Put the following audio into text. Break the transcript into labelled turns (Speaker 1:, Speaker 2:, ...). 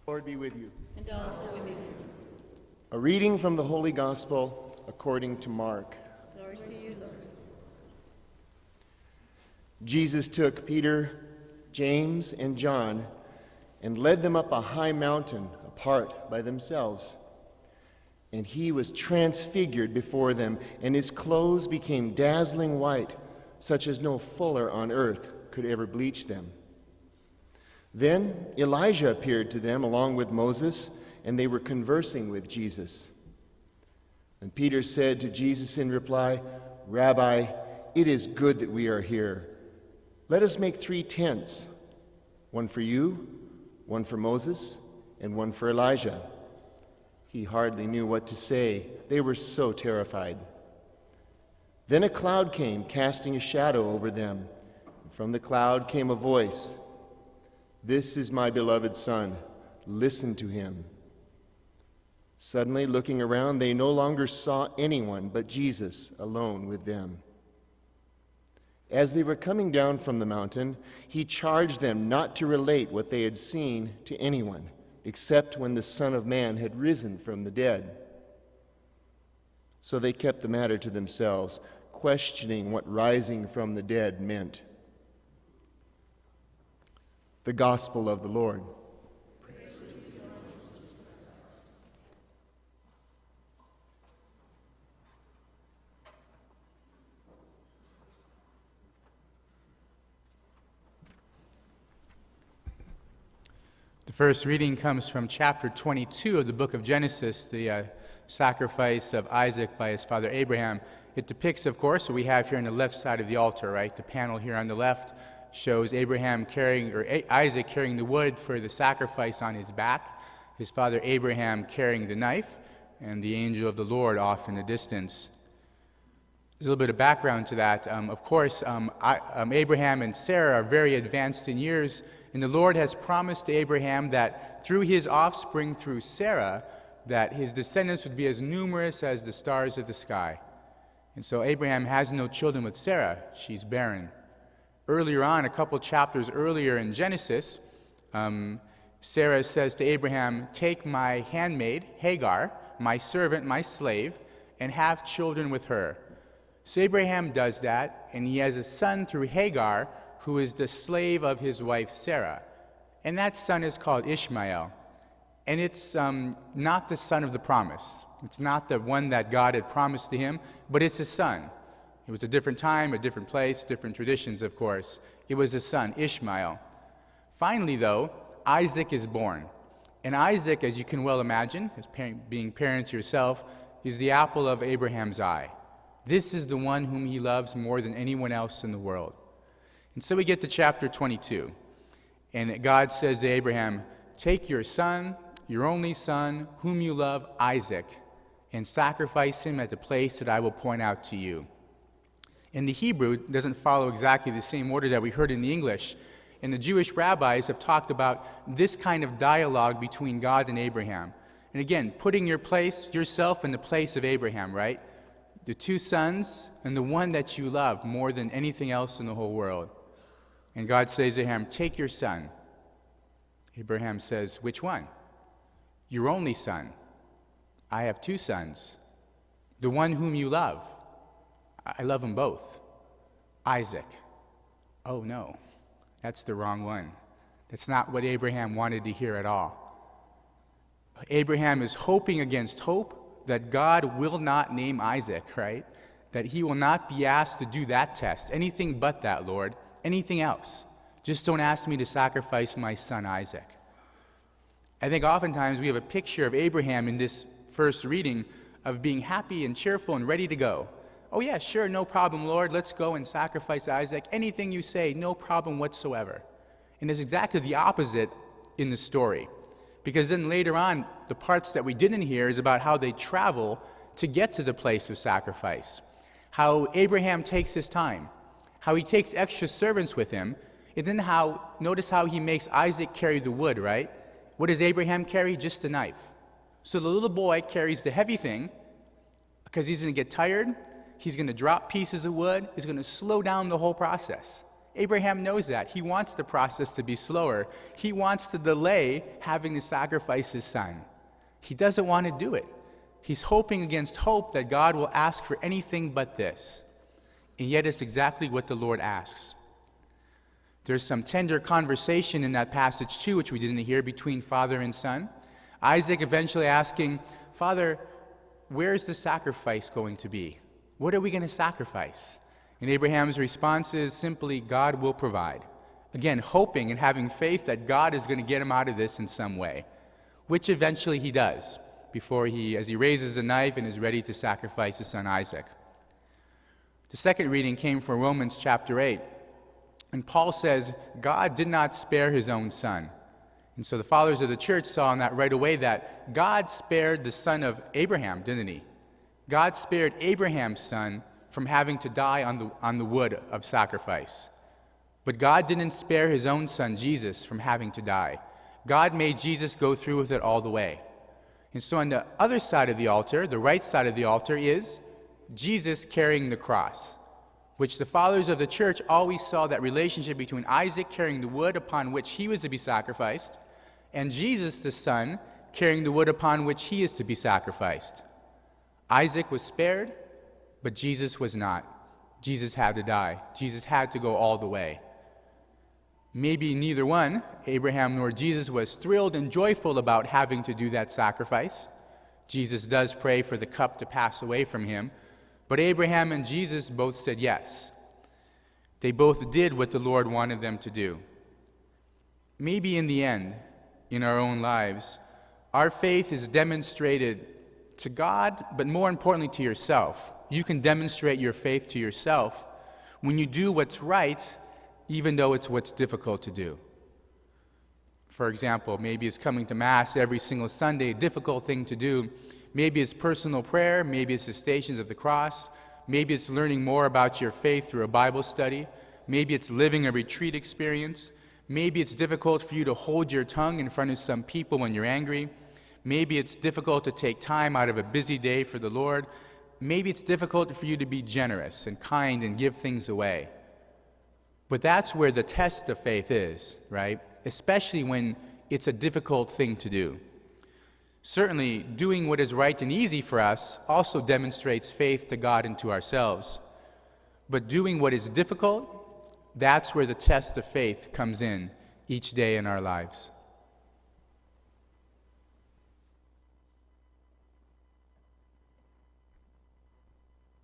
Speaker 1: Lord be with you.
Speaker 2: And also with you.
Speaker 1: A reading from the Holy Gospel according to Mark.
Speaker 2: Glory to you, Lord.
Speaker 1: Jesus took Peter, James, and John and led them up a high mountain apart by themselves. And he was transfigured before them, and his clothes became dazzling white, such as no fuller on earth could ever bleach them. Then Elijah appeared to them along with Moses, and they were conversing with Jesus. And Peter said to Jesus in reply, "Rabbi, it is good that we are here. Let us make 3 tents, one for you, one for Moses, and one for Elijah." He hardly knew what to say. They were so terrified. Then a cloud came, casting a shadow over them. From the cloud came a voice, "This is my beloved Son. Listen to him." Suddenly, looking around, they no longer saw anyone but Jesus alone with them. As they were coming down from the mountain, he charged them not to relate what they had seen to anyone, except when the Son of Man had risen from the dead. So they kept the matter to themselves, questioning what rising from the dead meant. The Gospel of the Lord.
Speaker 3: The first reading comes from chapter 22 of the book of Genesis, the sacrifice of Isaac by his father Abraham. It depicts, of course, what we have here on the left side of the altar, right? The panel here on the left shows Isaac carrying the wood for the sacrifice on his back, his father Abraham carrying the knife, and the angel of the Lord off in the distance. There's a little bit of background to that. Abraham and Sarah are very advanced in years, and the Lord has promised to Abraham that through his offspring, through Sarah, that his descendants would be as numerous as the stars of the sky. And so Abraham has no children with Sarah. She's barren. Earlier on, a couple chapters earlier in Genesis, Sarah says to Abraham, "Take my handmaid, Hagar, my servant, my slave, and have children with her." So Abraham does that, and he has a son through Hagar, who is the slave of his wife Sarah. And that son is called Ishmael. And it's not the son of the promise. It's not the one that God had promised to him, but it's a son. It was a different time, a different place, different traditions, of course. It was a son, Ishmael. Finally, though, Isaac is born. And Isaac, as you can well imagine, as being parents yourself, is the apple of Abraham's eye. This is the one whom he loves more than anyone else in the world. And so we get to chapter 22. And God says to Abraham, "Take your son, your only son, whom you love, Isaac, and sacrifice him at the place that I will point out to you." In the Hebrew, it doesn't follow exactly the same order that we heard in the English. And the Jewish rabbis have talked about this kind of dialogue between God and Abraham. And again, putting yourself in the place of Abraham, right? The 2 sons and the one that you love more than anything else in the whole world. And God says to Abraham, "Take your son." Abraham says, "Which one?" "Your only son." "I have 2 sons. The one whom you love." "I love them both." "Isaac." "Oh no, that's the wrong one. That's not what Abraham wanted to hear at all." Abraham is hoping against hope that God will not name Isaac, right? That he will not be asked to do that test. Anything but that, Lord. Anything else. Just don't ask me to sacrifice my son Isaac. I think oftentimes we have a picture of Abraham in this first reading of being happy and cheerful and ready to go. "Oh yeah, sure, no problem, Lord. Let's go and sacrifice Isaac. Anything you say, no problem whatsoever." And it's exactly the opposite in the story. Because then later on, the parts that we didn't hear is about how they travel to get to the place of sacrifice. How Abraham takes his time. How he takes extra servants with him. And then notice how he makes Isaac carry the wood, right? What does Abraham carry? Just a knife. So the little boy carries the heavy thing because he's going to get tired. He's going to drop pieces of wood. He's going to slow down the whole process. Abraham knows that. He wants the process to be slower. He wants to delay having to sacrifice his son. He doesn't want to do it. He's hoping against hope that God will ask for anything but this. And yet it's exactly what the Lord asks. There's some tender conversation in that passage too, which we didn't hear, between father and son. Isaac eventually asking, "Father, where's the sacrifice going to be? What are we going to sacrifice?" And Abraham's response is simply, "God will provide." Again, hoping and having faith that God is going to get him out of this in some way, which eventually he does, as he raises a knife and is ready to sacrifice his son Isaac. The second reading came from Romans chapter 8. And Paul says, God did not spare his own son. And so the fathers of the church saw in that right away that God spared the son of Abraham, didn't he? God spared Abraham's son from having to die on the wood of sacrifice. But God didn't spare his own son, Jesus, from having to die. God made Jesus go through with it all the way. And so on the other side of the altar, the right side of the altar, is Jesus carrying the cross, which the fathers of the church always saw that relationship between Isaac carrying the wood upon which he was to be sacrificed, and Jesus, the son, carrying the wood upon which he is to be sacrificed. Isaac was spared, but Jesus was not. Jesus had to die. Jesus had to go all the way. Maybe neither one, Abraham nor Jesus, was thrilled and joyful about having to do that sacrifice. Jesus does pray for the cup to pass away from him, but Abraham and Jesus both said yes. They both did what the Lord wanted them to do. Maybe in the end, in our own lives, our faith is demonstrated to God, but more importantly to yourself. You can demonstrate your faith to yourself when you do what's right, even though it's what's difficult to do. For example, maybe it's coming to Mass every single Sunday, a difficult thing to do. Maybe it's personal prayer, maybe it's the Stations of the Cross, maybe it's learning more about your faith through a Bible study, maybe it's living a retreat experience, maybe it's difficult for you to hold your tongue in front of some people when you're angry, maybe it's difficult to take time out of a busy day for the Lord, maybe it's difficult for you to be generous and kind and give things away. But that's where the test of faith is, right? Especially when it's a difficult thing to do. Certainly, doing what is right and easy for us also demonstrates faith to God and to ourselves. But doing what is difficult, that's where the test of faith comes in each day in our lives.